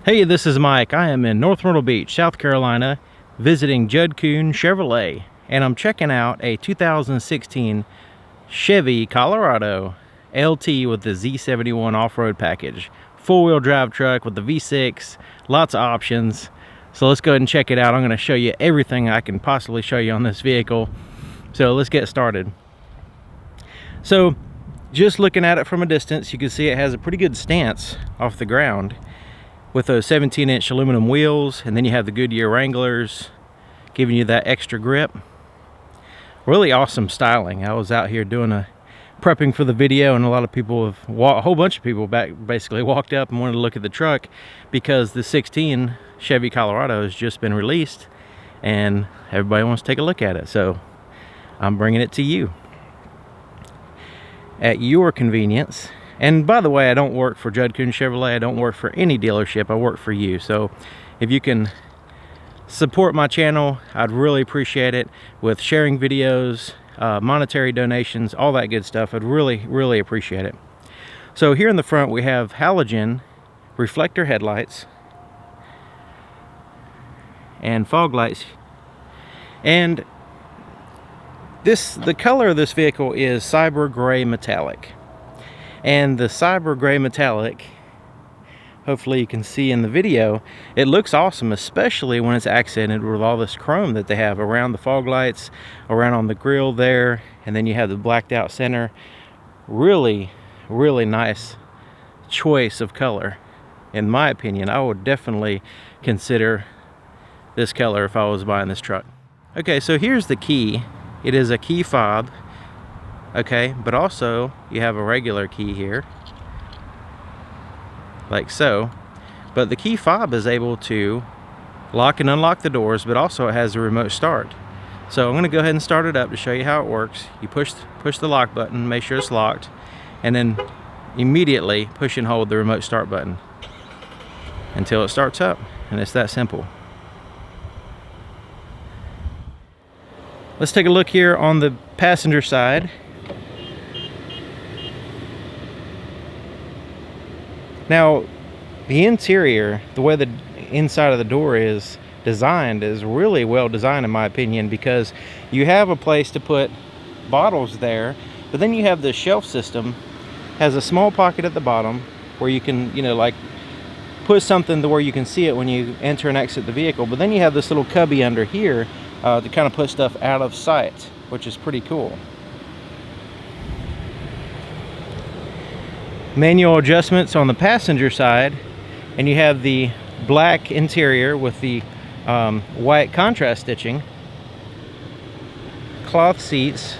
Hey, this is Mike. I am in North Myrtle Beach, South Carolina, visiting Judd Kuhn Chevrolet, and I'm checking out a 2016 Chevy Colorado LT with the Z71 off-road package. Four-wheel drive truck with the V6, lots of options. So let's go ahead and check it out. I'm going to show you everything I can possibly show you on this vehicle. So let's get started. So just looking at it from a distance, you can see it has a pretty good stance off the ground, with those 17-inch aluminum wheels, and then you have the Goodyear Wranglers giving you that extra grip. Really awesome styling. I was out here doing prepping for the video, and a lot of people a whole bunch of people basically walked up and wanted to look at the truck because the 16 Chevy Colorado has just been released and everybody wants to take a look at it. So I'm bringing it to you at your convenience. And by the way, I don't work for Judd Kuhn Chevrolet. I don't work for any dealership. I work for you. So if you can support my channel, I'd really appreciate it with sharing videos, monetary donations, all that good stuff. I'd really appreciate it. So here in the front, we have halogen reflector headlights and fog lights. And the color of this vehicle is cyber gray metallic. And the cyber gray metallic, hopefully you can see in the video, it looks awesome, especially when it's accented with all this chrome that they have around the fog lights, around on the grille there, and then you have the blacked out center. Really nice choice of color. In my opinion, I would definitely consider this color if I was buying this truck. Okay, so here's the key. It is a key fob. Okay, but also you have a regular key here, like so. But the key fob is able to lock and unlock the doors, but also it has a remote start. So I'm going to go ahead and start it up to show you how it works. You push the lock button, make sure it's locked, and then immediately push and hold the remote start button until it starts up, and it's that simple. Let's take a look here on the passenger side. Now, the interior, the way the inside of the door is designed, is really well designed in my opinion, because you have a place to put bottles there, but then you have the shelf system, has a small pocket at the bottom where you can, like put something to where you can see it when you enter and exit the vehicle, but then you have this little cubby under here to kind of put stuff out of sight, which is pretty cool. Manual adjustments on the passenger side, and you have the black interior with the white contrast stitching, cloth seats,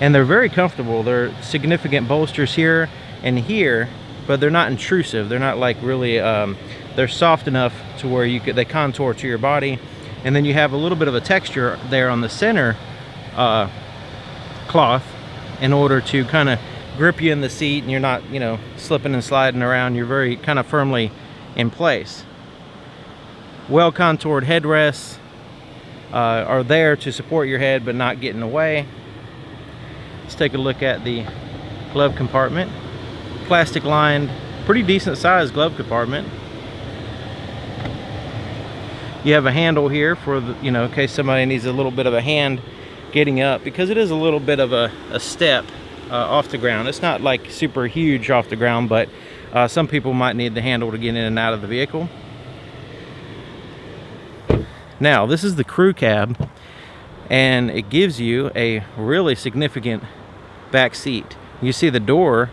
and they're very comfortable. They're significant bolsters here and here, but they're not intrusive. They're not like really they're soft enough to where they contour to your body. And then you have a little bit of a texture there on the center cloth in order to kind of grip you in the seat, and you're not, slipping and sliding around. You're very kind of firmly in place. Well contoured headrests are there to support your head but not get in the way. Let's take a look at the glove compartment. Plastic lined, pretty decent sized glove compartment. You have a handle here for the, in case somebody needs a little bit of a hand getting up, because it is a little bit of a step off the ground. It's not like super huge off the ground, but some people might need the handle to get in and out of the vehicle. Now, this is the crew cab, and it gives you a really significant back seat. You see the door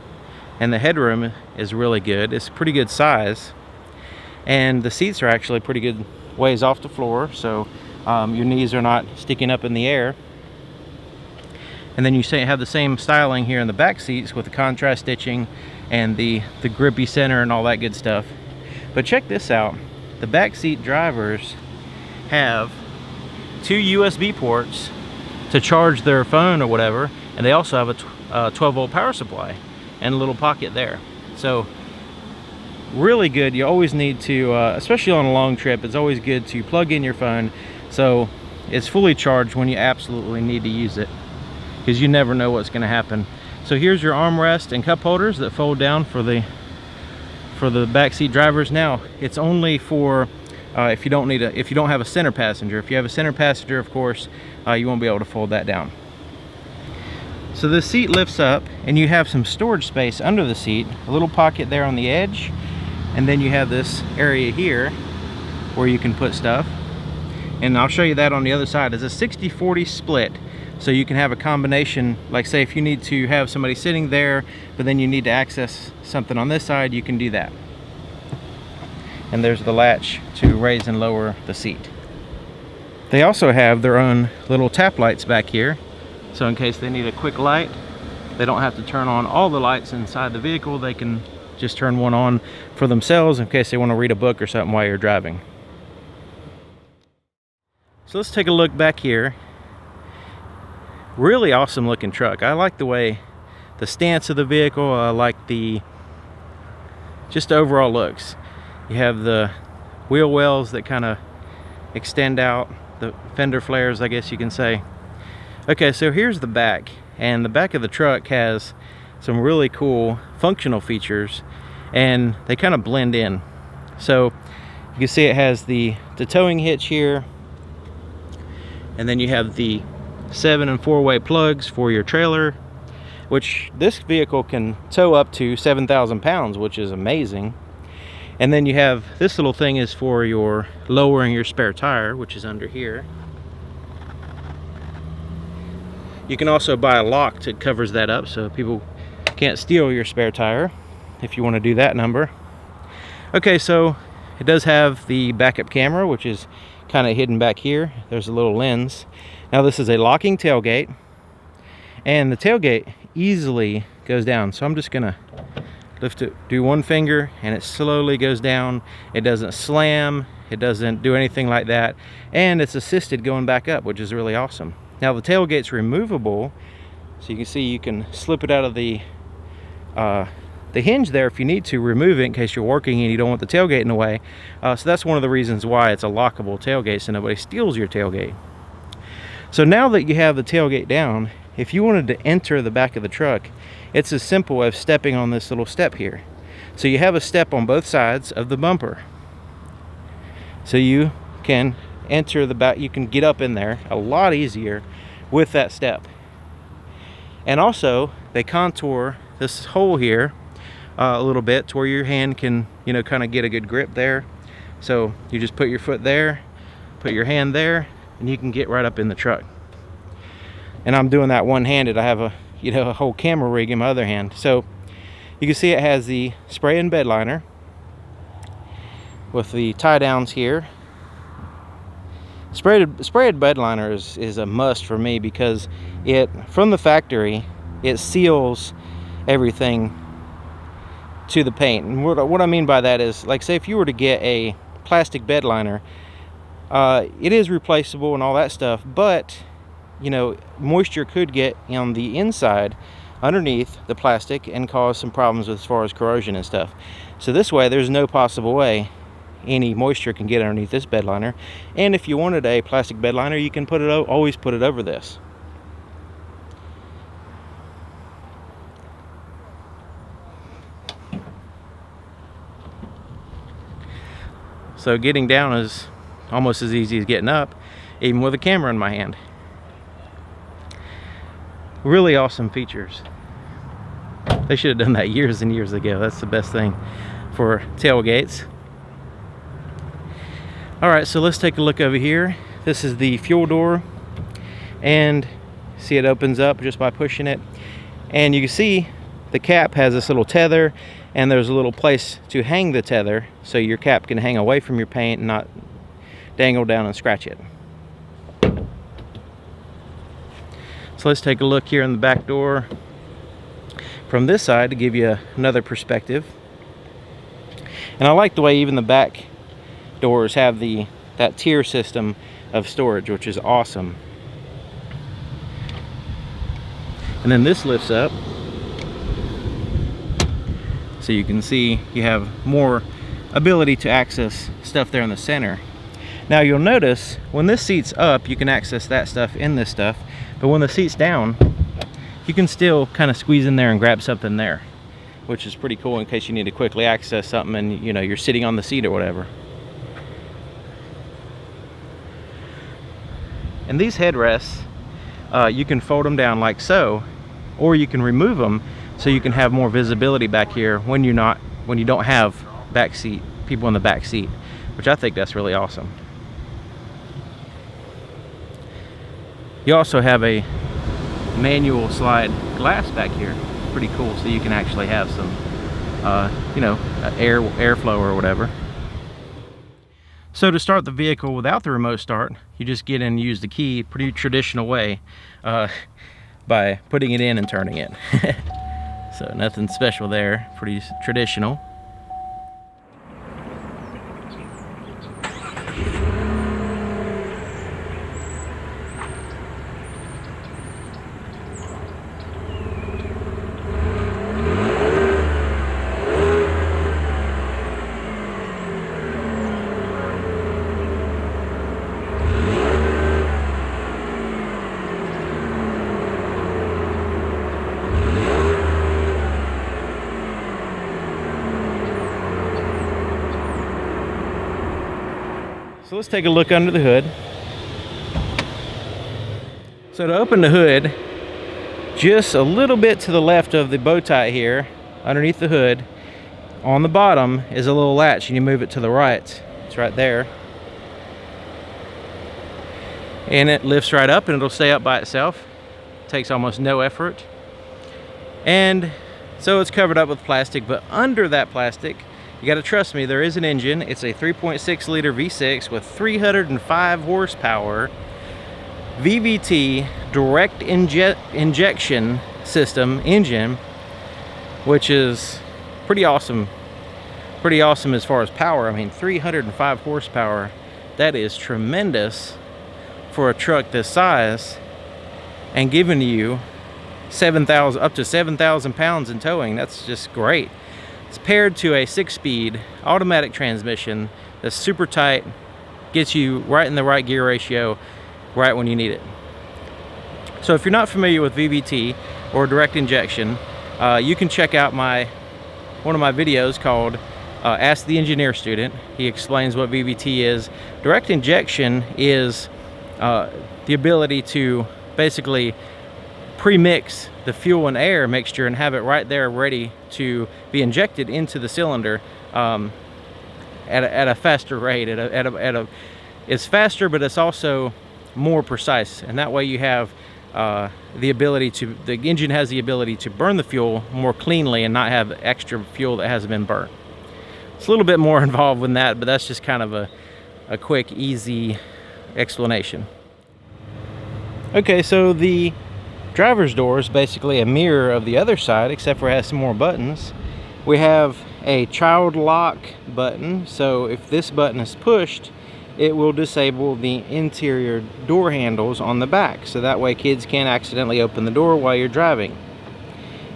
and the headroom is really good. It's pretty good size, and the seats are actually pretty good ways off the floor, so your knees are not sticking up in the air. And then you have the same styling here in the back seats with the contrast stitching and the grippy center and all that good stuff. But check this out. The back seat drivers have 2 USB ports to charge their phone or whatever, and they also have a 12-volt power supply and a little pocket there. So really good. You always need to, especially on a long trip, it's always good to plug in your phone so it's fully charged when you absolutely need to use it, because you never know what's going to happen. So here's your armrest and cup holders that fold down for for the backseat drivers. Now it's only for if you don't have a center passenger. If you have a center passenger, of course, you won't be able to fold that down. So the seat lifts up and you have some storage space under the seat, a little pocket there on the edge, and then you have this area here where you can put stuff. And I'll show you that on the other side. It's a 60-40 split, so you can have a combination, like say if you need to have somebody sitting there but then you need to access something on this side, you can do that. And there's the latch to raise and lower the seat. They also have their own little tap lights back here, so in case they need a quick light, they don't have to turn on all the lights inside the vehicle. They can just turn one on for themselves in case they want to read a book or something while you're driving. So let's take a look back here. Really awesome looking truck. I like the way the stance of the vehicle, I like the just overall looks. You have the wheel wells that kind of extend out, the fender flares, I guess you can say. Okay, so here's the back, and the back of the truck has some really cool functional features, and they kind of blend in. So you can see it has the towing hitch here, and then you have the 7- and 4-way plugs for your trailer, which this vehicle can tow up to 7,000 pounds, which is amazing. And then you have this little thing is for your lowering your spare tire, which is under here. You can also buy a lock that covers that up so people can't steal your spare tire if you want to do that number. Okay, so it does have the backup camera, which is kind of hidden back here. There's a little lens. Now this is a locking tailgate, and the tailgate easily goes down. So I'm just gonna lift it, do one finger, and it slowly goes down. It doesn't slam, it doesn't do anything like that, and it's assisted going back up, which is really awesome. Now the tailgate's removable, so you can see you can slip it out of the hinge there if you need to, remove it in case you're working and you don't want the tailgate in the way. So that's one of the reasons why it's a lockable tailgate, so nobody steals your tailgate. So now that you have the tailgate down, if you wanted to enter the back of the truck, it's as simple as stepping on this little step here. So you have a step on both sides of the bumper. So you can enter the back, you can get up in there a lot easier with that step. And also they contour this hole here a little bit to where your hand can, you know, kind of get a good grip there. So you just put your foot there, put your hand there, and you can get right up in the truck. And I'm doing that one-handed. I have a whole camera rig in my other hand. So you can see it has the spray and bed liner with the tie downs here. Sprayed bed liner is a must for me because it, from the factory, it seals everything to the paint. And what I mean by that is, like, say if you were to get a plastic bed liner, it is replaceable and all that stuff, but you know, moisture could get on the inside underneath the plastic and cause some problems as far as corrosion and stuff. So this way, there's no possible way any moisture can get underneath this bed liner. And if you wanted a plastic bed liner, you can put it always put it over this. So getting down is almost as easy as getting up, even with a camera in my hand. Really awesome features. They should have done that years and years ago. That's the best thing for tailgates. Alright, so let's take a look over here. This is the fuel door, and see it opens up just by pushing it. And you can see the cap has this little tether, and there's a little place to hang the tether so your cap can hang away from your paint and not dangle down and scratch it. So let's take a look here in the back door from this side to give you another perspective. And I like the way even the back doors have that tier system of storage, which is awesome. And then this lifts up, so you can see you have more ability to access stuff there in the center. Now you'll notice when this seat's up, you can access that stuff in this stuff, but when the seat's down, you can still kind of squeeze in there and grab something there. which is pretty cool in case you need to quickly access something and you know you're sitting on the seat or whatever. And these headrests, you can fold them down like so, or you can remove them so you can have more visibility back here when you don't have people in the back seat, which I think that's really awesome. You also have a manual slide glass back here. Pretty cool, so you can actually have some you know, airflow or whatever. So to start the vehicle without the remote start, you just get in and use the key pretty traditional way, by putting it in and turning it. So nothing special there, pretty traditional. So let's take a look under the hood. So to open the hood, just a little bit to the left of the bow tie here, underneath the hood, on the bottom is a little latch, and you move it to the right. It's right there. And it lifts right up and it'll stay up by itself. Takes almost no effort. And so it's covered up with plastic, but under that plastic, you gotta trust me, there is an engine. It's a 3.6 liter V6 with 305 horsepower, VVT direct injection system engine, which is pretty awesome. Pretty awesome as far as power. I mean, 305 horsepower, that is tremendous for a truck this size, and giving you up to 7,000 pounds in towing. That's just great. It's paired to a 6-speed automatic transmission that's super tight, gets you right in the right gear ratio right when you need it. So if you're not familiar with VVT or direct injection, you can check out one of my videos called Ask the Engineer Student. He explains what VVT is. Direct injection is the ability to basically pre-mix the fuel and air mixture and have it right there ready to be injected into the cylinder at a faster rate. It's faster, but it's also more precise, and that way you have the engine has the ability to burn the fuel more cleanly and not have extra fuel that hasn't been burnt. It's a little bit more involved with that, but that's just kind of a quick, easy explanation. Okay, so the driver's door is basically a mirror of the other side, except for it has some more buttons. We have a child lock button, so if this button is pushed, it will disable the interior door handles on the back, so that way kids can't accidentally open the door while you're driving.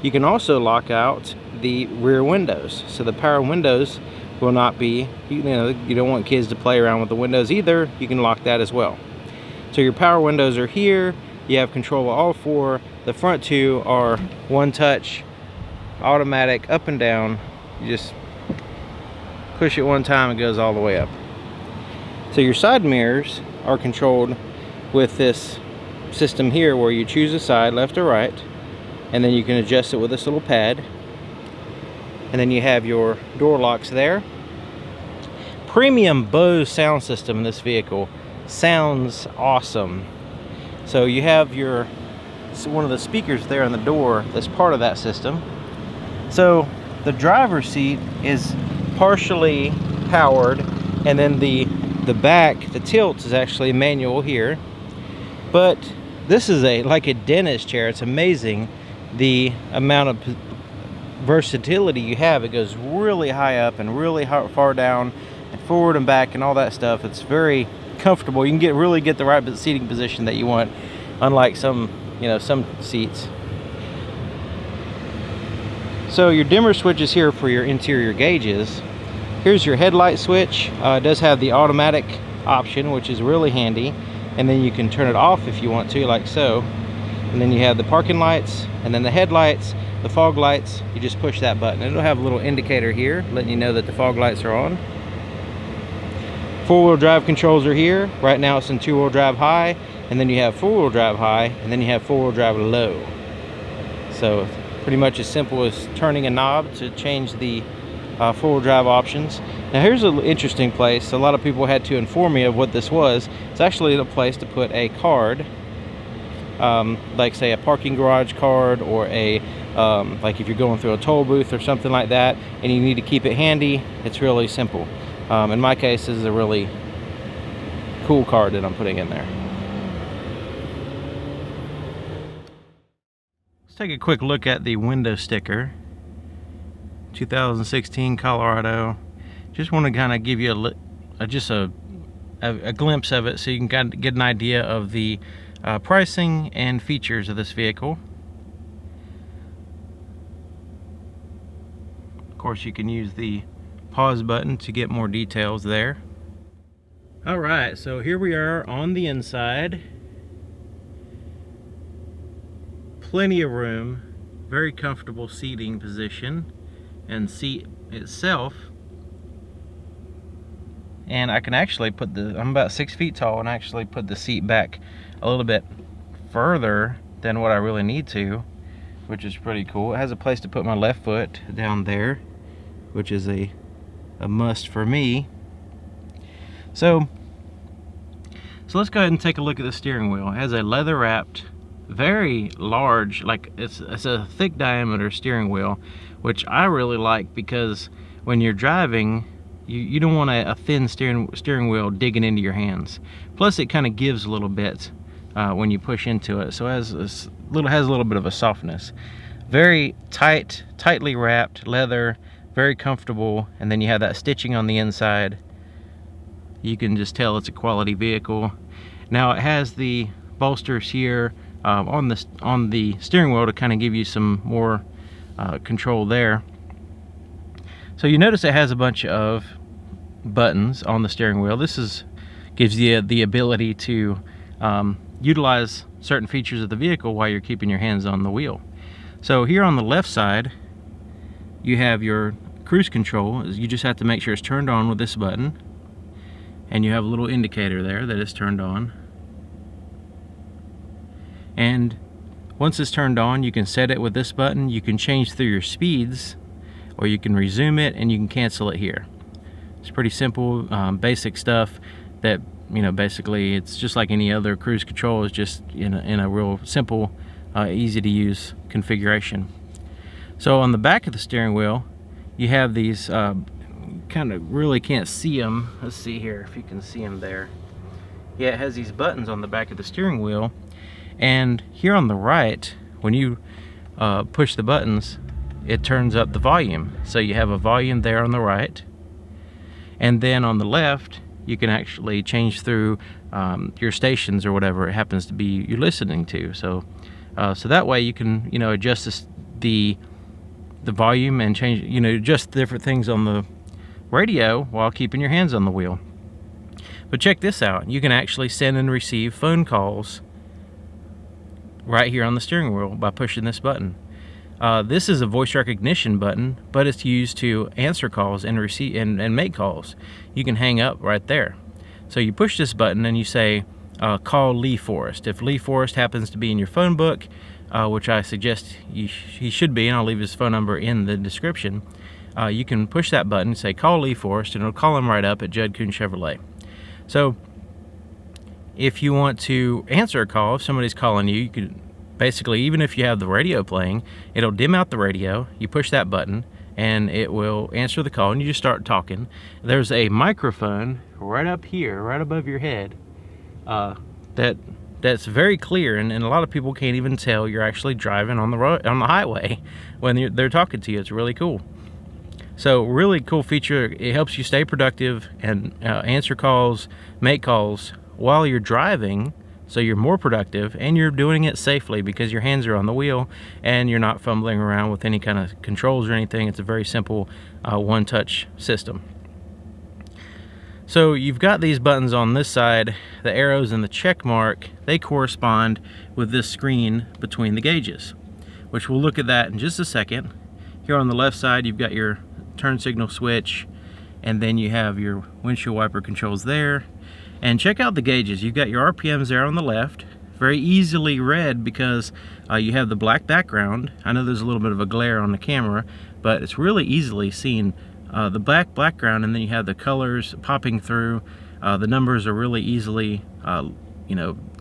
You can also lock out the rear windows, so the power windows will not be, you don't want kids to play around with the windows either. You can lock that as well. So your power windows are here. You have control of all four. The front two are one touch, automatic up and down. You just push it one time, it goes all the way up. So your side mirrors are controlled with this system here where you choose a side, left or right, and then you can adjust it with this little pad. And then you have your door locks there. Premium Bose sound system in this vehicle. Sounds awesome. So you have one of the speakers there on the door that's part of that system. So the driver's seat is partially powered, and then the back, the tilt, is actually manual here. But this is like a dentist chair. It's amazing the amount of versatility you have. It goes really high up and really far down and forward and back and all that stuff. It's very comfortable. You can really get the right seating position that you want, unlike some seats. So your dimmer switch is here for your interior gauges. Here's your headlight switch. It does have the automatic option, which is really handy, and then you can turn it off if you want to, like so. And then you have the parking lights, and then the headlights, the fog lights, you just push that button. It'll have a little indicator here letting you know that the fog lights are on. Four-wheel drive controls are here. Right now it's in two-wheel drive high, and then you have four-wheel drive high, and then you have four-wheel drive low. So pretty much as simple as turning a knob to change the four-wheel drive options. Now here's an interesting place. A lot of people had to inform me of what this was. It's actually a place to put a card, like say a parking garage card, or a like if you're going through a toll booth or something like that and you need to keep it handy. It's really simple. In my case, this is a really cool card that I'm putting in there. Let's take a quick look at the window sticker. 2016 Colorado. Just want to kind of give you a glimpse of it so you can kind of get an idea of the pricing and features of this vehicle. Of course, you can use the pause button to get more details there. Alright, so here we are on the inside. Plenty of room, very comfortable seating position, and seat itself. And I can actually put I'm about 6 feet tall, and actually put the seat back a little bit further than what I really need to, which is pretty cool. It has a place to put my left foot down there, which is a must for me. So let's go ahead and take a look at the steering wheel. It has a leather wrapped, very large, like it's a thick diameter steering wheel, which I really like, because when you're driving, you don't want a thin steering wheel digging into your hands. Plus it kind of gives a little bit when you push into it, so it has a little bit of a softness. Very tightly wrapped leather, very comfortable, and then you have that stitching on the inside. You can just tell it's a quality vehicle. Now it has the bolsters here on the steering wheel to kind of give you some more control there. So you notice it has a bunch of buttons on the steering wheel. This gives you the ability to utilize certain features of the vehicle while you're keeping your hands on the wheel. So here on the left side, you have your cruise control. You just have to make sure it's turned on with this button, and you have a little indicator there that it's turned on. And once it's turned on, you can set it with this button. You can change through your speeds, or you can resume it, and you can cancel it here. It's pretty simple, basic stuff that, you know, basically it's just like any other cruise control. It's just in a real simple, easy to use configuration. So on the back of the steering wheel, you have these, kind of really can't see them. Let's see here if you can see them there. Yeah, it has these buttons on the back of the steering wheel, and here on the right, when you push the buttons, it turns up the volume. So you have a volume there on the right, and then on the left you can actually change through your stations or whatever it happens to be you're listening to. So that way you can, you know, adjust the volume and change, you know, adjust different things on the radio while keeping your hands on the wheel. But check this out, you can actually send and receive phone calls right here on the steering wheel by pushing this button. This is a voice recognition button, but it's used to answer calls and receive and make calls. You can hang up right there. So you push this button and you say, call Lee Forrest. If Lee Forrest happens to be in your phone book, which I suggest he should be, and I'll leave his phone number in the description, you can push that button and say call Lee Forrest, and it'll call him right up at Judd Kuhn Chevrolet. So if you want to answer a call, if somebody's calling you, you could basically, even if you have the radio playing, it'll dim out the radio. You push that button and it will answer the call, and you just start talking. There's a microphone right up here, right above your head, that's very clear, and a lot of people can't even tell you're actually driving on the road, on the highway, when they're talking to you. It's really cool. So really cool feature. It helps you stay productive and answer calls, make calls while you're driving, so you're more productive, and you're doing it safely because your hands are on the wheel and you're not fumbling around with any kind of controls or anything. It's a very simple one-touch system. So you've got these buttons on this side, the arrows and the check mark, they correspond with this screen between the gauges. which we'll look at that in just a second. Here on the left side, you've got your turn signal switch, and then you have your windshield wiper controls there. And check out the gauges. You've got your RPMs there on the left, very easily read because you have the black background. I know there's a little bit of a glare on the camera, but it's really easily seen. The black background, and then you have the colors popping through. The numbers are really easily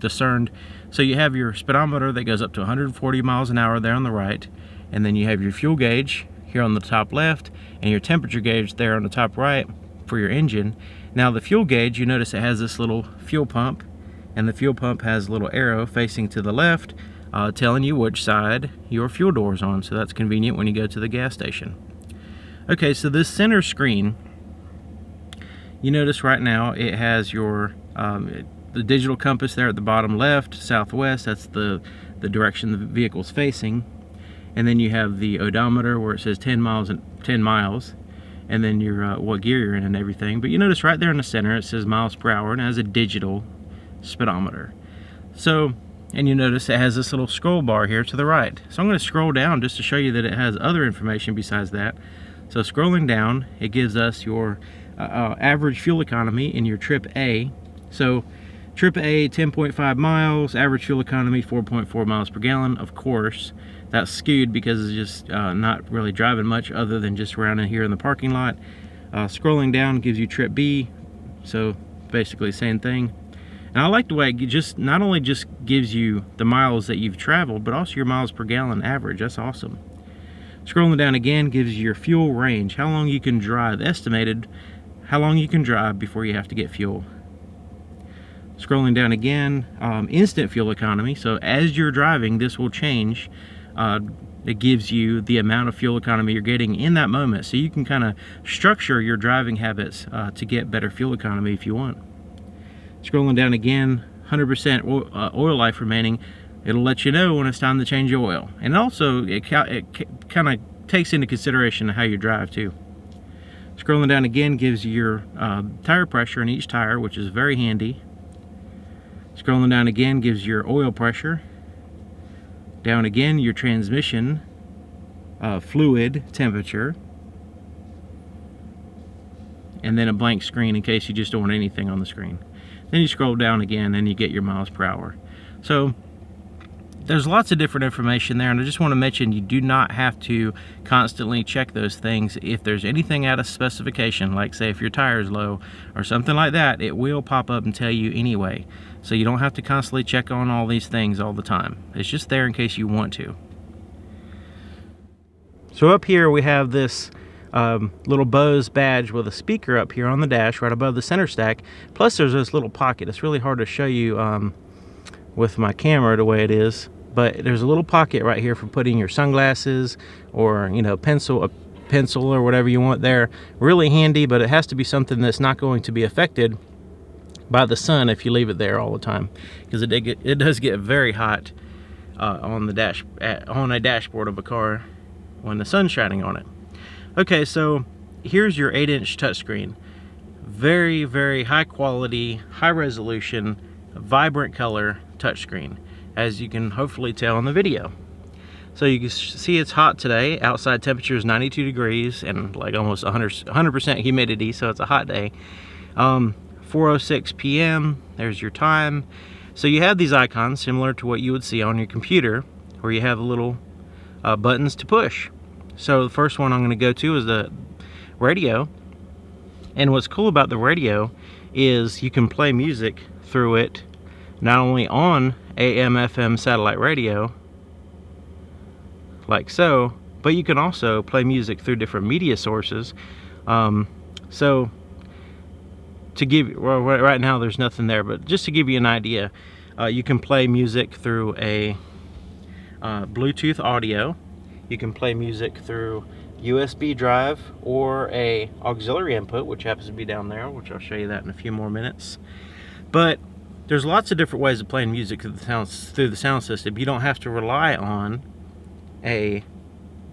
discerned. So you have your speedometer that goes up to 140 miles an hour there on the right, and then you have your fuel gauge here on the top left, and your temperature gauge there on the top right for your engine. Now the fuel gauge, you notice it has this little fuel pump, and the fuel pump has a little arrow facing to the left, telling you which side your fuel door is on, so that's convenient when you go to the gas station. Okay, so this center screen, you notice right now it has your the digital compass there at the bottom left, southwest, that's the direction the vehicle's facing. And then you have the odometer where it says 10 miles, and then your what gear you're in and everything. But you notice right there in the center it says miles per hour, and it has a digital speedometer. So, and you notice it has this little scroll bar here to the right. So I'm going to scroll down just to show you that it has other information besides that. So scrolling down, it gives us your average fuel economy in your trip A. So trip A, 10.5 miles, average fuel economy 4.4 miles per gallon. Of course, that's skewed because it's just not really driving much other than just around in here in the parking lot. Scrolling down gives you trip B, so basically same thing. And I like the way it just not only just gives you the miles that you've traveled, but also your miles per gallon average. That's awesome. Scrolling down again gives you your fuel range, how long you can drive, estimated how long you can drive before you have to get fuel. Scrolling down again, instant fuel economy. So as you're driving, this will change. It gives you the amount of fuel economy you're getting in that moment, so you can kind of structure your driving habits to get better fuel economy if you want. Scrolling down again, 100% oil life remaining. It'll let you know when it's time to change your oil. And also, it kind of takes into consideration how you drive too. Scrolling down again gives you your tire pressure in each tire, which is very handy. Scrolling down again gives your oil pressure. Down again, your transmission fluid temperature. And then a blank screen in case you just don't want anything on the screen. Then you scroll down again and you get your miles per hour. So there's lots of different information there, and I just want to mention you do not have to constantly check those things. If there's anything out of specification, like say if your tire is low or something like that, it will pop up and tell you anyway. So you don't have to constantly check on all these things all the time. It's just there in case you want to. So up here we have this little Bose badge with a speaker up here on the dash right above the center stack. Plus there's this little pocket. It's really hard to show you with my camera the way it is, but there's a little pocket right here for putting your sunglasses or a pencil or whatever you want there. Really handy, but it has to be something that's not going to be affected by the sun if you leave it there all the time, because it does get very hot on a dashboard of a car when the sun's shining on it. Okay, so here's your 8-inch touchscreen. Very, very high quality, high resolution, vibrant color touchscreen, as you can hopefully tell in the video. So you can see it's hot today. Outside temperature is 92 degrees and like almost 100% humidity, so it's a hot day. 4:06 p.m. There's your time. So you have these icons similar to what you would see on your computer, where you have little buttons to push. So the first one I'm going to go to is the radio. And what's cool about the radio is you can play music through it, not only on AM, FM satellite radio, like so, but you can also play music through different media sources. So to give, well, right now there's nothing there, but just to give you an idea, you can play music through a Bluetooth audio. You can play music through USB drive or a auxiliary input, which happens to be down there, which I'll show you that in a few more minutes. But there's lots of different ways of playing music through the sound system. You don't have to rely on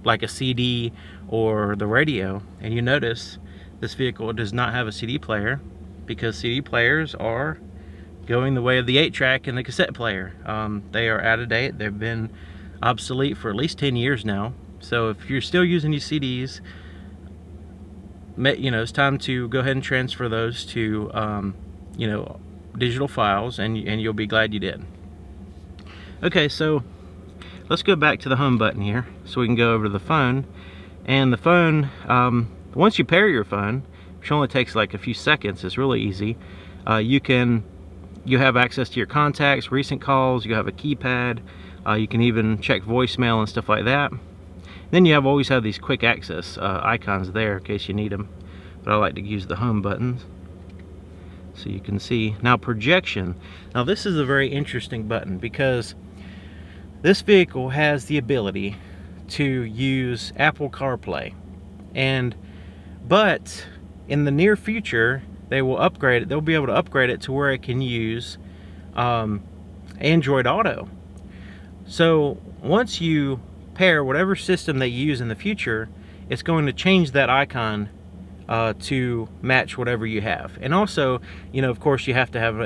like a CD or the radio. And you notice this vehicle does not have a CD player, because CD players are going the way of the 8-track and the cassette player. They are out of date. They've been obsolete for at least 10 years now. So if you're still using these CDs, it's time to go ahead and transfer those to digital files, and you'll be glad you did. Okay, so let's go back to the home button here so we can go over to the phone. And the phone, once you pair your phone, which only takes like a few seconds, it's really easy. You have access to your contacts, recent calls, you have a keypad, you can even check voicemail and stuff like that. Then you always have these quick access icons there in case you need them, but I like to use the home buttons so you can see. Now, projection. Now this is a very interesting button because this vehicle has the ability to use Apple CarPlay, but in the near future they will upgrade it. They'll be able to upgrade it to where it can use Android Auto. So once you pair whatever system they use in the future, it's going to change that icon to match whatever you have. And also, of course, you have to have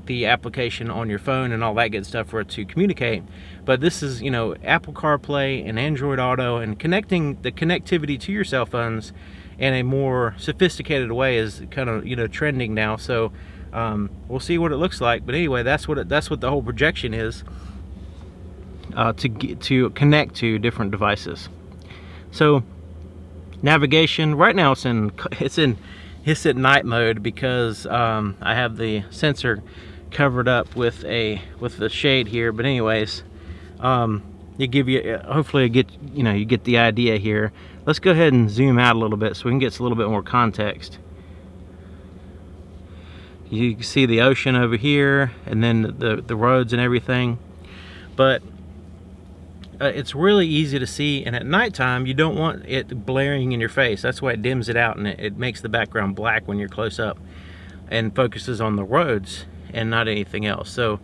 the application on your phone and all that good stuff for it to communicate. But this is, Apple CarPlay and Android Auto, and connecting the connectivity to your cell phones in a more sophisticated way is kind of trending now. So we'll see what it looks like. But anyway, that's what the whole projection is, to connect to different devices. So navigation right now it's at night mode because I have the sensor covered up with the shade here. But anyways, hopefully you get the idea here. Let's go ahead and zoom out a little bit so we can get a little bit more context. You can see the ocean over here, and then the roads and everything. But it's really easy to see, and at nighttime you don't want it blaring in your face. That's why it dims it out, and it makes the background black when you're close up and focuses on the roads and not anything else. So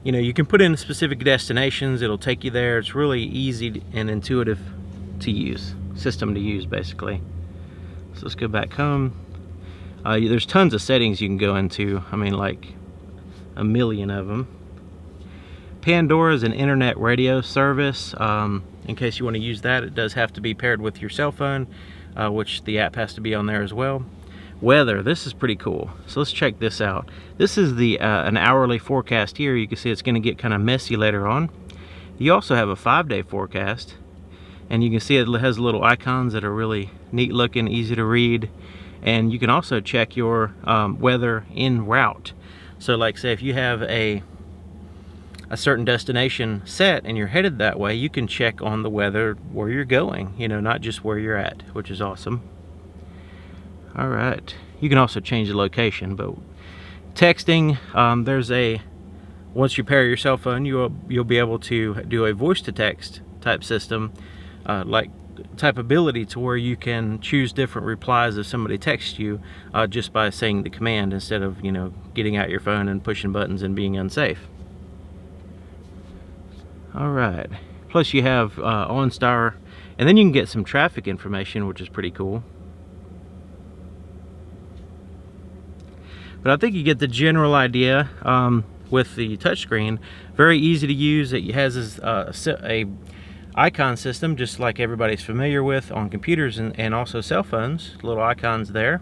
you can put in specific destinations, it'll take you there. It's really easy and intuitive to use, system to use basically. So let's go back home. There's tons of settings you can go into. I mean, like a million of them. Pandora is an internet radio service. In case you want to use that, it does have to be paired with your cell phone, which the app has to be on there as well. Weather, this is pretty cool. So let's check this out. This is an hourly forecast here. You can see it's going to get kind of messy later on. You also have a 5-day forecast, and you can see it has little icons that are really neat looking, easy to read. And you can also check your weather en route. So like, say if you have a certain destination set and you're headed that way, you can check on the weather where you're going, not just where you're at, which is awesome. All right, you can also change the location. But texting, once you pair your cell phone, you'll be able to do a voice to text type system, type ability, to where you can choose different replies if somebody texts you just by saying the command instead of getting out your phone and pushing buttons and being unsafe. All right, plus you have OnStar, and then you can get some traffic information, which is pretty cool. But I think you get the general idea with the touchscreen. Very easy to use. It has a icon system just like everybody's familiar with on computers and also cell phones. Little icons there,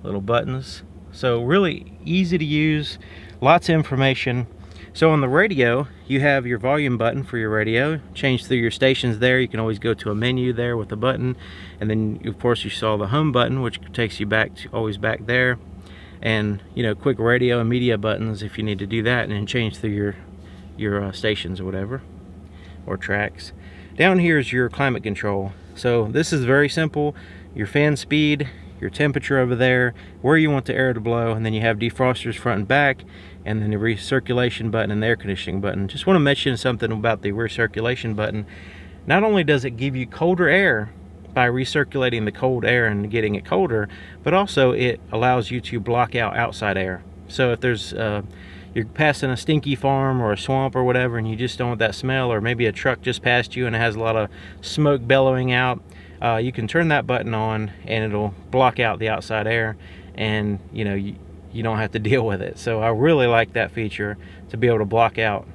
little buttons. So really easy to use, lots of information. So on the radio, you have your volume button for your radio. Change through your stations there. You can always go to a menu there with a button. And then of course you saw the home button, which takes you always back there. And quick radio and media buttons if you need to do that, and then change through your stations or whatever, or tracks. Down here is your climate control. So this is very simple. Your fan speed, your temperature over there, where you want the air to blow, and then you have defrosters front and back, and then the recirculation button and the air conditioning button. Just want to mention something about the recirculation button. Not only does it give you colder air by recirculating the cold air and getting it colder, but also it allows you to block out outside air. So if there's you're passing a stinky farm or a swamp or whatever, and you just don't want that smell, or maybe a truck just passed you and it has a lot of smoke bellowing out, you can turn that button on and it'll block out the outside air, and you don't have to deal with it. So I really like that feature, to be able to block out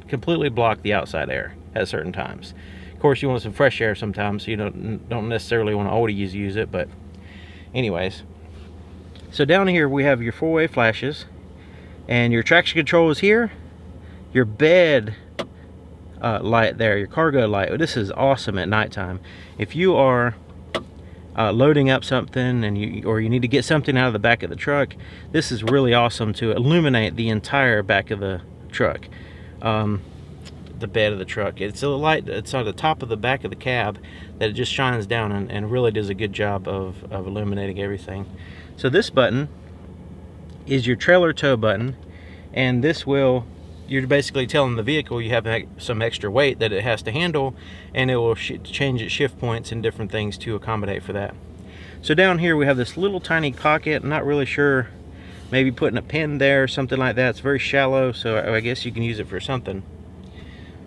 completely block the outside air at certain times. Of course, you want some fresh air sometimes, so you don't necessarily want to always use it, but anyways. So down here we have your four-way flashes, and your traction control is here. Your bed light there, your cargo light. This is awesome at nighttime. If you are loading up something and you need to get something out of the back of the truck, this is really awesome to illuminate the entire back of the truck, the bed of the truck. It's a light that's on the top of the back of the cab that it just shines down and really does a good job of illuminating everything. So this button is your trailer tow button, and this will, you're basically telling the vehicle you have some extra weight that it has to handle, and it will change its shift points and different things to accommodate for that. So down here we have this little tiny pocket. I'm not really sure, maybe putting a pin there or something like that. It's very shallow, so I guess you can use it for something.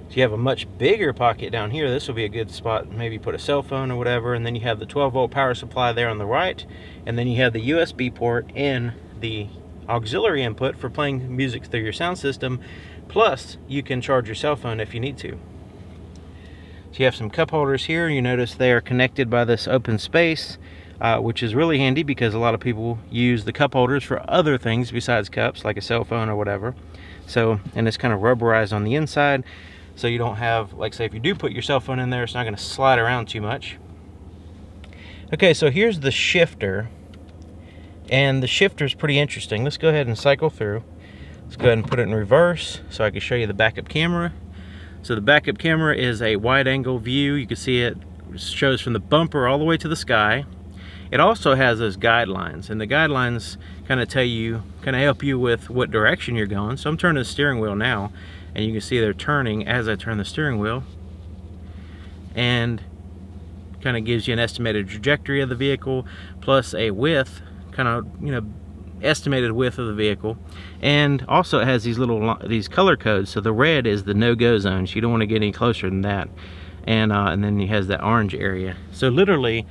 So you have a much bigger pocket down here. This will be a good spot, maybe put a cell phone or whatever. And then you have the 12-volt power supply there on the right, and then you have the USB port and the auxiliary input for playing music through your sound system. Plus, you can charge your cell phone if you need to. So you have some cup holders here. You notice they are connected by this open space, which is really handy because a lot of people use the cup holders for other things besides cups, like a cell phone or whatever. So, and it's kind of rubberized on the inside, so you don't have, like say if you do put your cell phone in there, it's not going to slide around too much. Okay, so here's the shifter, and the shifter is pretty interesting. Let's go ahead and cycle through. Let's go ahead and put it in reverse so I can show you the backup camera. So the backup camera is a wide angle view. You can see it shows from the bumper all the way to the sky. It also has those guidelines, and the guidelines kind of tell you, kind of help you with what direction you're going. So I'm turning the steering wheel now, and you can see they're turning as I turn the steering wheel, and kind of gives you an estimated trajectory of the vehicle, plus a width, kind of, you know, estimated width of the vehicle. And also it has these color codes. So the red is the no-go zone, so you don't want to get any closer than that, and then it has that orange area. So literally,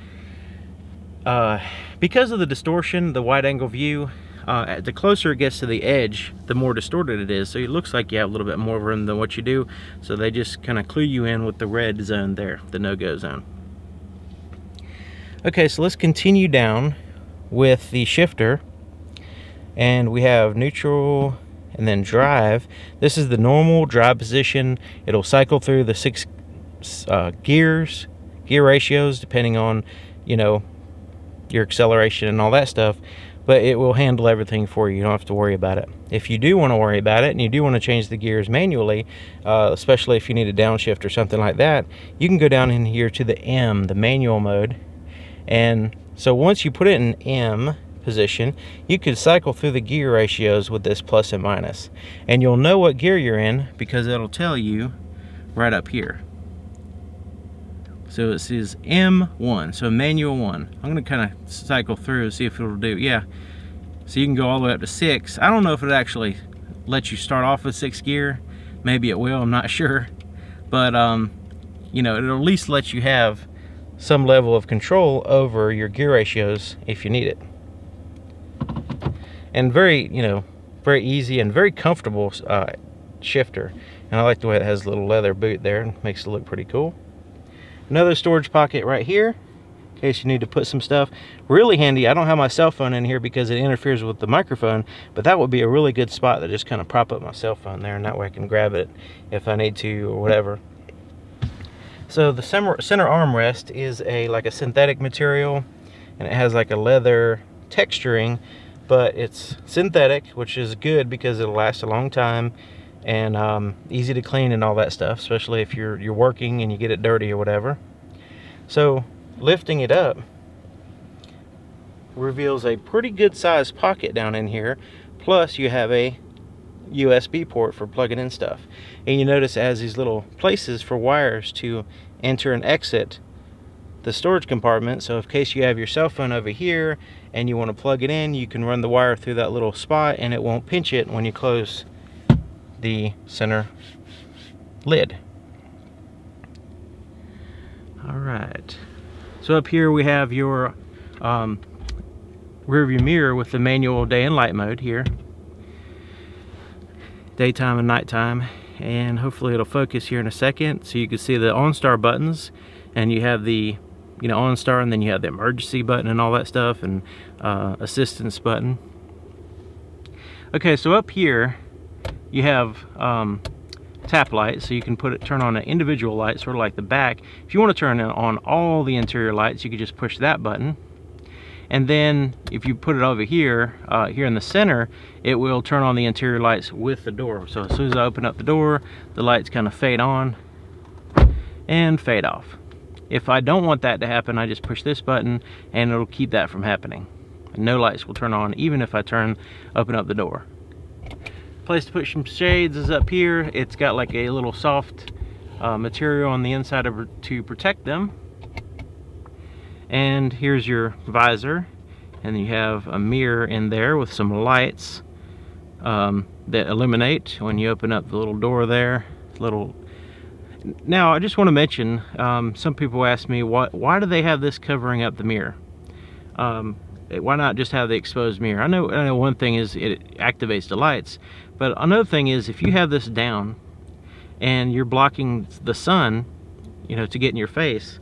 because of the distortion, the wide angle view, the closer it gets to the edge, the more distorted it is. So it looks like you have a little bit more room than what you do. So they just kind of clue you in with the red zone there, the no-go zone. Okay, so let's continue down with the shifter. And we have neutral and then drive. This is the normal drive position. It'll cycle through the 6 gear ratios depending on, you know, your acceleration and all that stuff, but it will handle everything for you. You don't have to worry about it. If you do want to worry about it and you do want to change the gears manually, especially if you need a downshift or something like that, you can go down in here to the M, the manual mode. And so once you put it in M position, you could cycle through the gear ratios with this plus and minus, and you'll know what gear you're in because it'll tell you right up here. So it says M1, so manual 1. I'm going to kind of cycle through and see if it'll do. Yeah, so you can go all the way up to 6. I don't know if it actually lets you start off with 6 gear. Maybe it will, I'm not sure, but you know, it'll at least let you have some level of control over your gear ratios if you need it. And very, you know, very easy and very comfortable shifter. And I like the way it has a little leather boot there. It makes it look pretty cool. Another storage pocket right here in case you need to put some stuff. Really handy. I don't have my cell phone in here because it interferes with the microphone, but that would be a really good spot to just kind of prop up my cell phone there, and that way I can grab it if I need to or whatever. So the center armrest is like a synthetic material, and it has like a leather texturing, but it's synthetic, which is good because it'll last a long time, and easy to clean and all that stuff, especially if you're working and you get it dirty or whatever. So lifting it up reveals a pretty good sized pocket down in here, plus you have a USB port for plugging in stuff, and you notice it has these little places for wires to enter and exit the storage compartment. So in case you have your cell phone over here and you want to plug it in, you can run the wire through that little spot and it won't pinch it when you close the center lid. All right, so up here we have your rear view mirror with the manual day and light mode here, daytime and nighttime, and hopefully it'll focus here in a second. So you can see the OnStar buttons, and you have the, you know, OnStar, and then you have the emergency button and all that stuff, and assistance button. Okay, so up here you have tap lights, so you can turn on an individual light, sort of like the back. If you want to turn on all the interior lights, you can just push that button. And then if you put it over here, here in the center, it will turn on the interior lights with the door. So as soon as I open up the door, the lights kind of fade on and fade off. If I don't want that to happen, I just push this button and it'll keep that from happening. And no lights will turn on even if I open up the door. Place to put some shades is up here. It's got like a little soft material on the inside of it to protect them. And here's your visor, and you have a mirror in there with some lights that illuminate when you open up the little door there. Now I just want to mention, some people ask me why do they have this covering up the mirror? Why not just have the exposed mirror? I know one thing is it activates the lights, but another thing is if you have this down and you're blocking the sun, you know, to get in your face,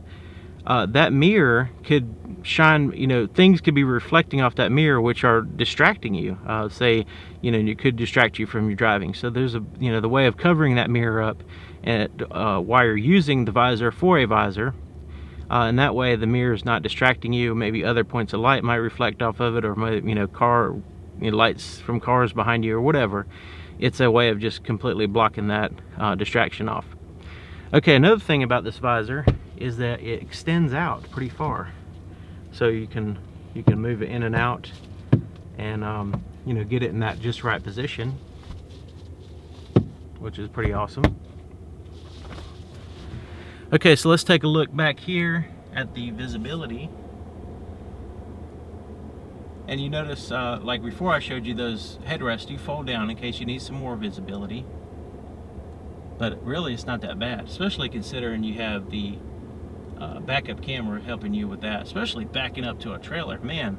that mirror could shine, you know, things could be reflecting off that mirror which are distracting you. Say, you know, it could distract you from your driving. So there's a, you know, the way of covering that mirror up and while you're using the visor for a visor. And that way the mirror is not distracting you. Maybe other points of light might reflect off of it, or maybe, you know, lights from cars behind you or whatever. It's a way of just completely blocking that distraction off. Okay, another thing about this visor is that it extends out pretty far, so you can move it in and out, and you know, get it in that just right position, which is pretty awesome. Okay, so let's take a look back here at the visibility. And you notice, like before I showed you those headrests, you fold down in case you need some more visibility. But really, it's not that bad, especially considering you have the backup camera helping you with that, especially backing up to a trailer. Man,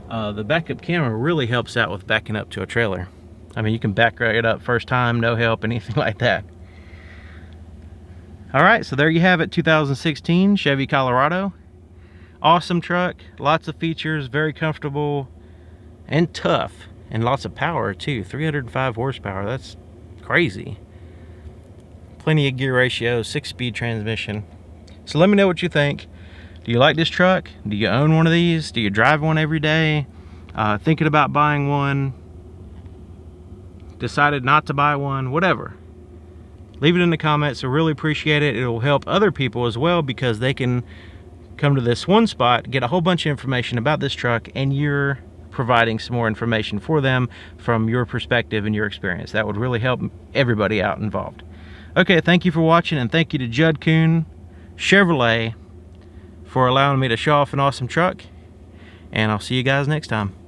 the backup camera really helps out with backing up to a trailer. I mean, you can back right up first time, no help, anything like that. All right, so there you have it, 2016 Chevy Colorado. Awesome truck, lots of features, very comfortable and tough, and lots of power too. 305 horsepower, that's crazy. Plenty of gear ratio, 6-speed transmission. So let me know what you think. Do you like this truck? Do you own one of these? Do you drive one every day? Thinking about buying one? Decided not to buy one? Whatever. Leave it in the comments. I really appreciate it. It will help other people as well, because they can come to this one spot, get a whole bunch of information about this truck, and you're providing some more information for them from your perspective and your experience. That would really help everybody out involved. Okay, thank you for watching, and thank you to Judd Kuhn Chevrolet for allowing me to show off an awesome truck, and I'll see you guys next time.